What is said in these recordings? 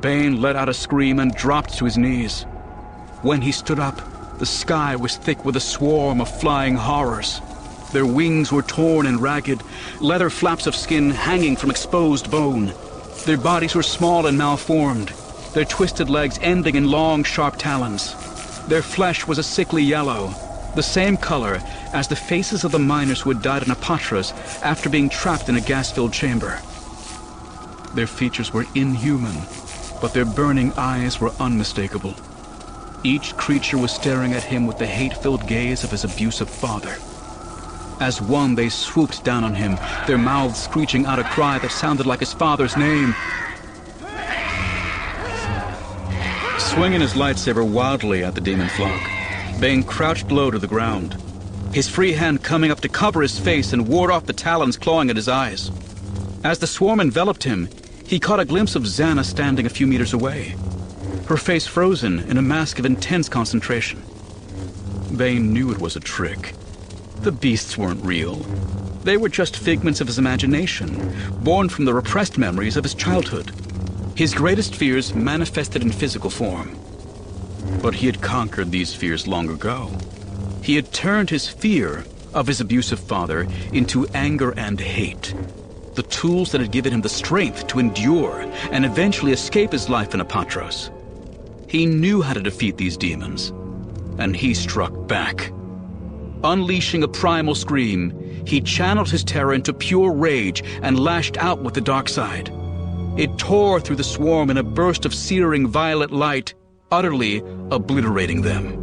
Bane let out a scream and dropped to his knees. When he stood up, the sky was thick with a swarm of flying horrors. Their wings were torn and ragged, leather flaps of skin hanging from exposed bone. Their bodies were small and malformed, their twisted legs ending in long, sharp talons. Their flesh was a sickly yellow, the same color as the faces of the miners who had died on Apatros after being trapped in a gas-filled chamber. Their features were inhuman, but their burning eyes were unmistakable. Each creature was staring at him with the hate-filled gaze of his abusive father. As one, they swooped down on him, their mouths screeching out a cry that sounded like his father's name. Swinging his lightsaber wildly at the demon flock, Bane crouched low to the ground, his free hand coming up to cover his face and ward off the talons clawing at his eyes. As the swarm enveloped him, he caught a glimpse of Zannah standing a few meters away, her face frozen in a mask of intense concentration. Bane knew it was a trick. The beasts weren't real. They were just figments of his imagination, born from the repressed memories of his childhood. His greatest fears manifested in physical form. But he had conquered these fears long ago. He had turned his fear of his abusive father into anger and hate, the tools that had given him the strength to endure and eventually escape his life in Apatros. He knew how to defeat these demons, and he struck back. Unleashing a primal scream, he channeled his terror into pure rage and lashed out with the dark side. It tore through the swarm in a burst of searing violet light, utterly obliterating them.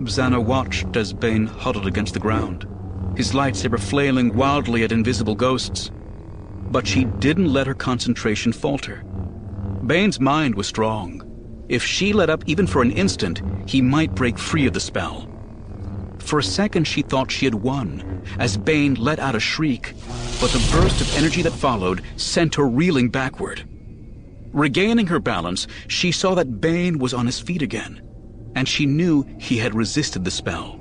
Zannah watched as Bane huddled against the ground, his lightsaber flailing wildly at invisible ghosts. But she didn't let her concentration falter. Bane's mind was strong. If she let up even for an instant, he might break free of the spell. For a second, she thought she had won, as Bane let out a shriek, but the burst of energy that followed sent her reeling backward. Regaining her balance, she saw that Bane was on his feet again, and she knew he had resisted the spell.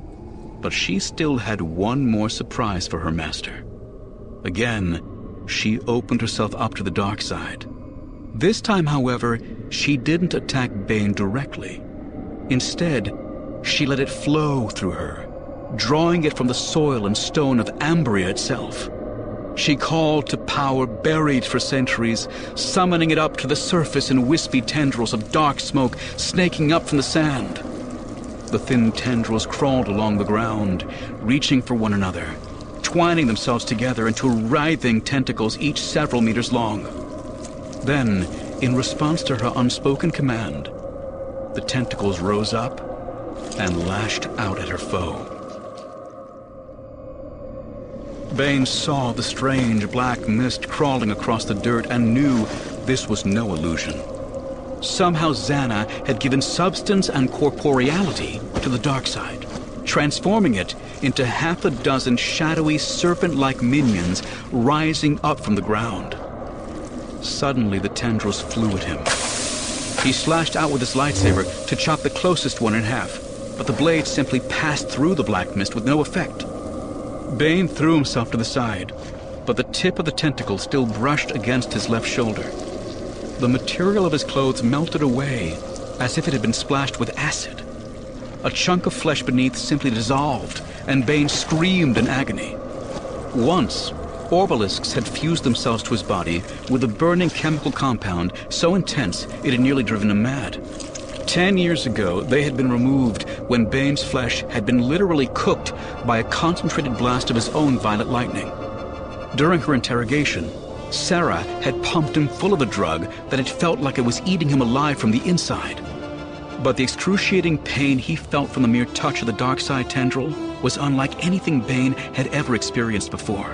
But she still had one more surprise for her master. Again, she opened herself up to the dark side. This time, however, she didn't attack Bane directly. Instead, she let it flow through her, drawing it from the soil and stone of Ambria itself. She called to power buried for centuries, summoning it up to the surface in wispy tendrils of dark smoke snaking up from the sand. The thin tendrils crawled along the ground, reaching for one another, twining themselves together into writhing tentacles each several meters long. Then, in response to her unspoken command, the tentacles rose up and lashed out at her foe. Bane saw the strange black mist crawling across the dirt and knew this was no illusion. Somehow Zannah had given substance and corporeality to the dark side, transforming it into half a dozen shadowy serpent-like minions rising up from the ground. Suddenly the tendrils flew at him. He slashed out with his lightsaber to chop the closest one in half, but the blade simply passed through the black mist with no effect. Bane threw himself to the side, but the tip of the tentacle still brushed against his left shoulder. The material of his clothes melted away as if it had been splashed with acid. A chunk of flesh beneath simply dissolved, and Bane screamed in agony. Once, orbalisks had fused themselves to his body with a burning chemical compound so intense it had nearly driven him mad. 10 years ago, they had been removed when Bane's flesh had been literally cooked by a concentrated blast of his own violet lightning. During her interrogation, Sarah had pumped him full of the drug that it felt like it was eating him alive from the inside. But the excruciating pain he felt from the mere touch of the dark side tendril was unlike anything Bane had ever experienced before.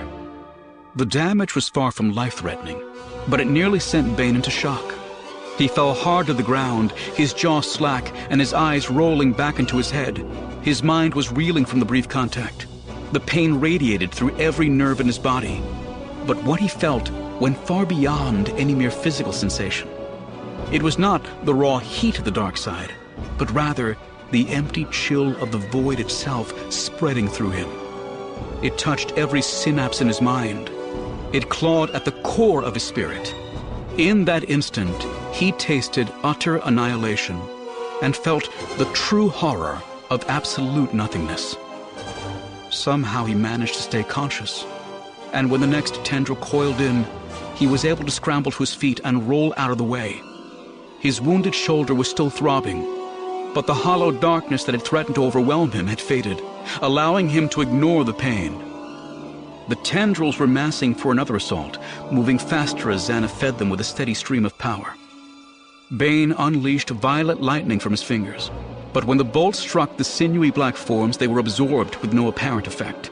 The damage was far from life-threatening, but it nearly sent Bane into shock. He fell hard to the ground, his jaw slack and his eyes rolling back into his head. His mind was reeling from the brief contact. The pain radiated through every nerve in his body. But what he felt went far beyond any mere physical sensation. It was not the raw heat of the dark side, but rather the empty chill of the void itself spreading through him. It touched every synapse in his mind. It clawed at the core of his spirit. In that instant, he tasted utter annihilation and felt the true horror of absolute nothingness. Somehow he managed to stay conscious, and when the next tendril coiled in, he was able to scramble to his feet and roll out of the way. His wounded shoulder was still throbbing, but the hollow darkness that had threatened to overwhelm him had faded, allowing him to ignore the pain. The tendrils were massing for another assault, moving faster as Zannah fed them with a steady stream of power. Bane unleashed violet lightning from his fingers, but when the bolt struck the sinewy black forms, they were absorbed with no apparent effect.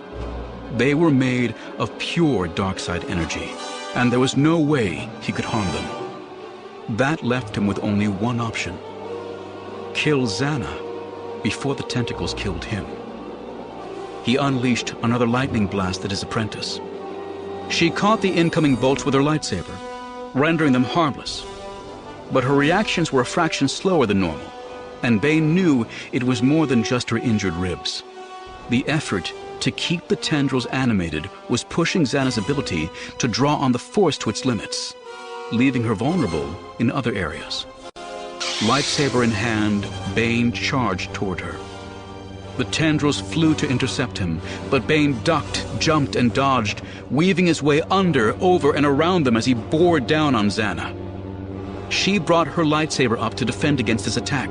They were made of pure darkside energy, and there was no way he could harm them. That left him with only one option: kill Zannah before the tentacles killed him. He unleashed another lightning blast at his apprentice. She caught the incoming bolts with her lightsaber, rendering them harmless. But her reactions were a fraction slower than normal, and Bane knew it was more than just her injured ribs. The effort to keep the tendrils animated was pushing Zannah's ability to draw on the Force to its limits, leaving her vulnerable in other areas. Lightsaber in hand, Bane charged toward her. The tendrils flew to intercept him, but Bane ducked, jumped, and dodged, weaving his way under, over, and around them as he bore down on Zannah. She brought her lightsaber up to defend against his attack,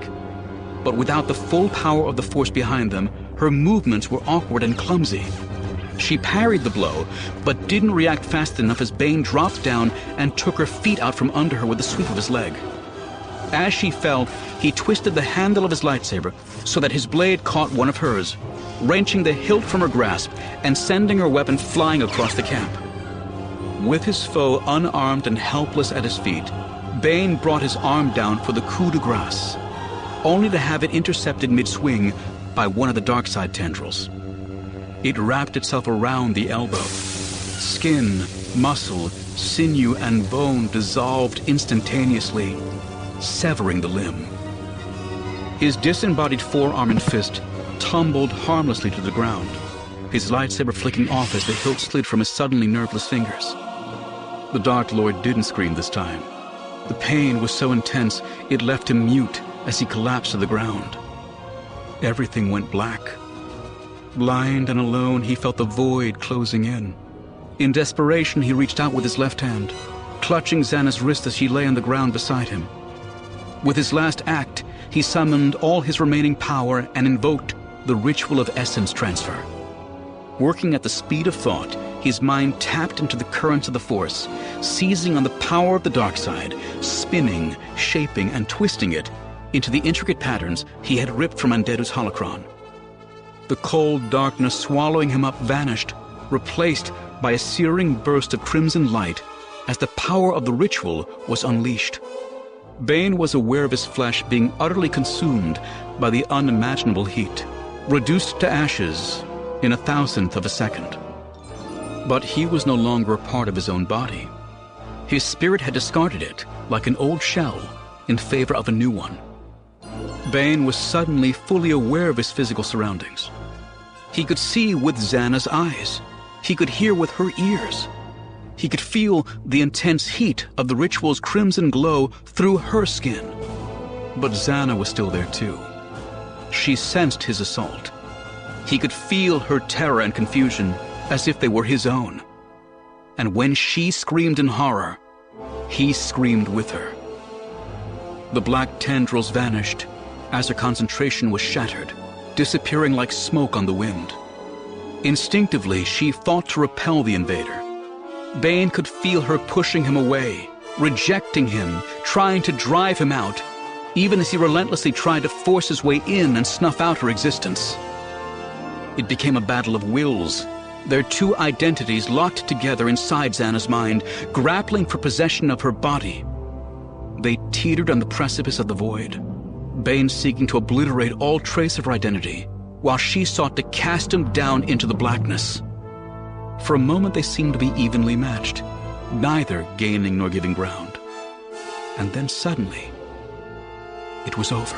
but without the full power of the Force behind them, her movements were awkward and clumsy. She parried the blow, but didn't react fast enough as Bane dropped down and took her feet out from under her with a sweep of his leg. As she fell, he twisted the handle of his lightsaber so that his blade caught one of hers, wrenching the hilt from her grasp and sending her weapon flying across the camp. With his foe unarmed and helpless at his feet, Bane brought his arm down for the coup de grace, only to have it intercepted mid-swing by one of the darkside tendrils. It wrapped itself around the elbow. Skin, muscle, sinew, and bone dissolved instantaneously, severing the limb. His disembodied forearm and fist tumbled harmlessly to the ground, his lightsaber flicking off as the hilt slid from his suddenly nerveless fingers. The Dark Lord didn't scream this time. The pain was so intense it left him mute as he collapsed to the ground. Everything went black. Blind and alone, he felt the void closing in. In desperation, he reached out with his left hand, clutching Zannah's wrist as she lay on the ground beside him. With his last act, he summoned all his remaining power and invoked the ritual of essence transfer. Working at the speed of thought, his mind tapped into the currents of the Force, seizing on the power of the dark side, spinning, shaping, and twisting it into the intricate patterns he had ripped from Andeddu's holocron. The cold darkness swallowing him up vanished, replaced by a searing burst of crimson light as the power of the ritual was unleashed. Bane was aware of his flesh being utterly consumed by the unimaginable heat, reduced to ashes in 1,000th of a second. But he was no longer a part of his own body. His spirit had discarded it like an old shell in favor of a new one. Bane was suddenly fully aware of his physical surroundings. He could see with Zannah's eyes. He could hear with her ears. He could feel the intense heat of the ritual's crimson glow through her skin. But Zannah was still there too. She sensed his assault. He could feel her terror and confusion as if they were his own. And when she screamed in horror, he screamed with her. The black tendrils vanished as her concentration was shattered, disappearing like smoke on the wind. Instinctively, she fought to repel the invader. Bane could feel her pushing him away, rejecting him, trying to drive him out, even as he relentlessly tried to force his way in and snuff out her existence. It became a battle of wills, their two identities locked together inside Zannah's mind, grappling for possession of her body. They teetered on the precipice of the void, Bane seeking to obliterate all trace of her identity, while she sought to cast him down into the blackness. For a moment they seemed to be evenly matched, neither gaining nor giving ground. And then suddenly, it was over.